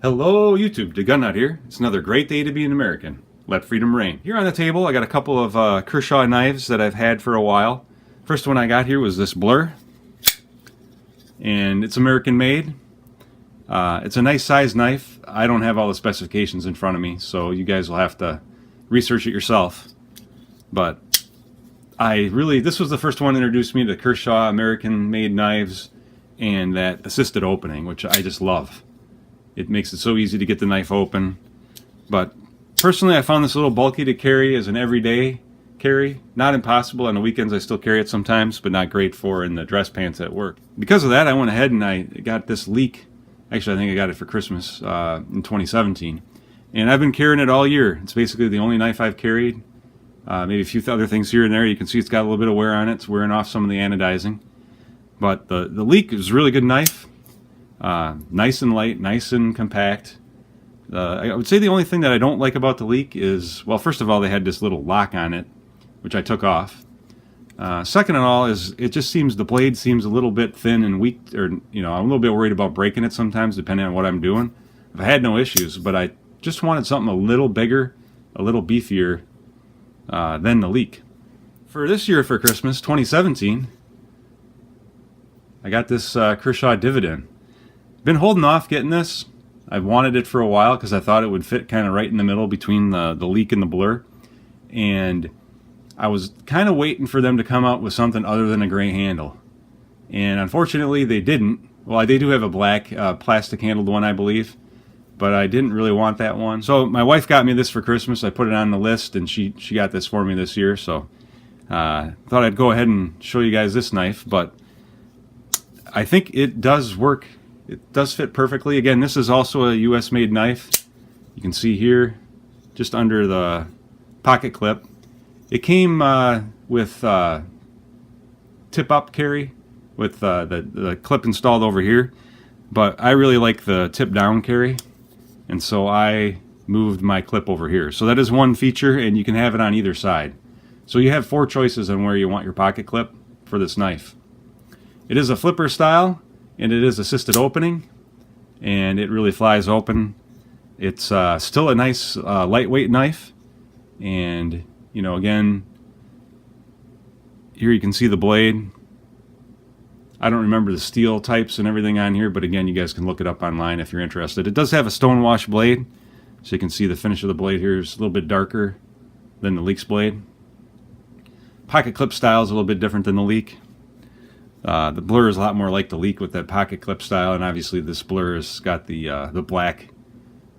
Hello YouTube, the Gun Nut here. It's another great day to be an American. Let freedom reign. Here on the table I got a couple of Kershaw knives that I've had for a while. First one I got here was this Blur. And it's American made. It's a nice size knife. I don't have all the specifications in front of me, so you guys will have to research it yourself. But this was the first one that introduced me to Kershaw American made knives and that assisted opening, which I just love. It makes it so easy to get the knife open. But personally, I found this a little bulky to carry as an everyday carry. Not impossible. On the weekends I still carry it sometimes, but not great for in the dress pants at work. Because of that, I went ahead and I got this Leek. Actually, I think I got it for Christmas in 2017. And I've been carrying it all year. It's basically the only knife I've carried. Maybe a few other things here and there. You can see it's got a little bit of wear on it. It's wearing off some of the anodizing. But the Leek is a really good knife. Nice and light, nice and compact. I would say the only thing that I don't like about the Leek is, well, first of all, they had this little lock on it, which I took off. Second of all is it just seems the blade seems a little bit thin and weak, or I'm a little bit worried about breaking it sometimes depending on what I'm doing. I've had no issues, but I just wanted something a little bigger, a little beefier than the Leek. For this year, for Christmas 2017, I got this Kershaw Dividend. Been holding off getting this. I've wanted it for a while because I thought it would fit kind of right in the middle between the Leek and the Blur. And I was kind of waiting for them to come out with something other than a gray handle. And unfortunately they didn't. Well, they do have a black plastic handled one, I believe. But I didn't really want that one. So my wife got me this for Christmas. I put it on the list and she got this for me this year. So thought I'd go ahead and show you guys this knife. But I think it does work. It does fit perfectly. Again, this is also a US made knife. You can see here, just under the pocket clip. It came with tip-up carry with the clip installed over here. But I really like the tip-down carry. And so I moved my clip over here. So that is one feature, and you can have it on either side. So you have 4 choices on where you want your pocket clip for this knife. It is a flipper style. And it is assisted opening, and it really flies open. It's still a nice lightweight knife, and again, here you can see the blade. I don't remember the steel types and everything on here, but again, you guys can look it up online if you're interested. It does have a stonewash blade, so you can see the finish of the blade here is a little bit darker than the Leek's blade. Pocket clip style is a little bit different than the Leek. The Blur is a lot more like the Leek with that pocket clip style, and obviously this Blur has got the black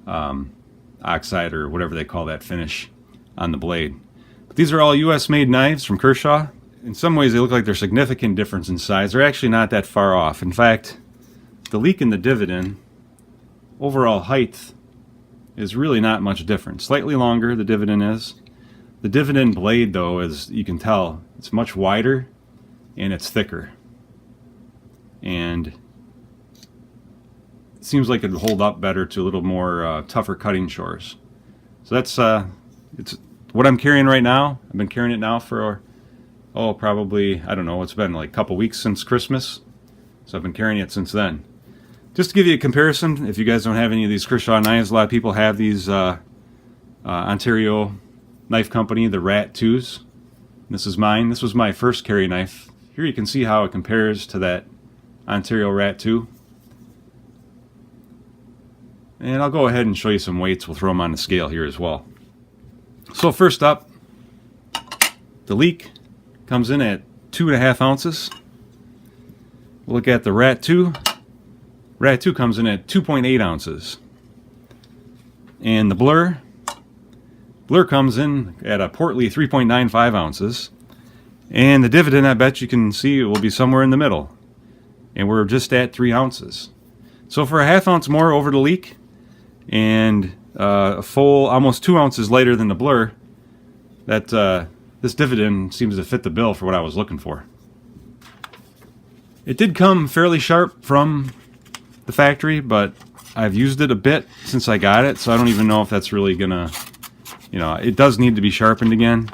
oxide or whatever they call that finish on the blade. But these are all US made knives from Kershaw. In some ways they look like they're significant difference in size. They're actually not that far off. In fact, the Leek and the Dividend, overall height is really not much different. Slightly longer, the Dividend is. The Dividend blade, though, as you can tell, it's much wider and it's thicker. And it seems like it would hold up better to a little more tougher cutting chores. So that's it's what I'm carrying right now. I've been carrying it now for probably, I don't know, it's been like a couple weeks since Christmas. So I've been carrying it since then. Just to give you a comparison, if you guys don't have any of these Kershaw knives, a lot of people have these Ontario knife company, the Rat 2s. This is mine. This was my first carry knife. Here you can see how it compares to that Ontario Rat 2. And I'll go ahead and show you some weights. We'll throw them on the scale here as well. So first up, the Leek comes in at 2.5 ounces. We'll look at the Rat 2. Rat 2 comes in at 2.8 ounces. And the Blur comes in at a portly 3.95 ounces. And the Dividend, I bet you can see, it will be somewhere in the middle. And we're just at 3 ounces. So for a ½ ounce more over the Leek, and a full almost 2 ounces lighter than the Blur, that this Dividend seems to fit the bill for what I was looking for. It did come fairly sharp from the factory, but I've used it a bit since I got it, so I don't even know if that's really gonna, it does need to be sharpened again.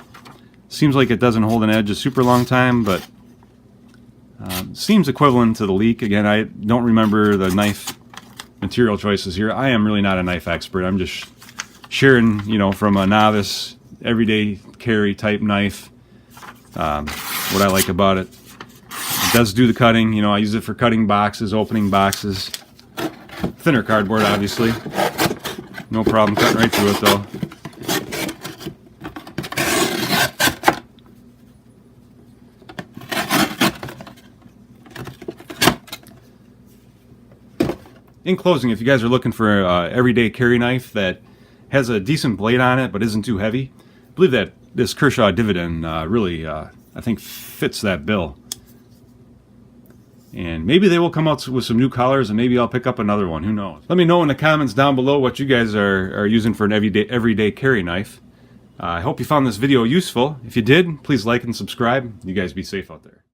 Seems like it doesn't hold an edge a super long time, but seems equivalent to the Leek. Again, I don't remember the knife material choices here. I am really not a knife expert. I'm just sharing, you know, from a novice, everyday carry type knife, what I like about it. It does do the cutting. You know, I use it for cutting boxes, opening boxes. Thinner cardboard, obviously. No problem cutting right through it, though. In closing, if you guys are looking for an everyday carry knife that has a decent blade on it but isn't too heavy, I believe that this Kershaw Dividend really, I think, fits that bill. And maybe they will come out with some new colors, and maybe I'll pick up another one. Who knows? Let me know in the comments down below what you guys are using for an everyday carry knife. I hope you found this video useful. If you did, please like and subscribe. You guys be safe out there.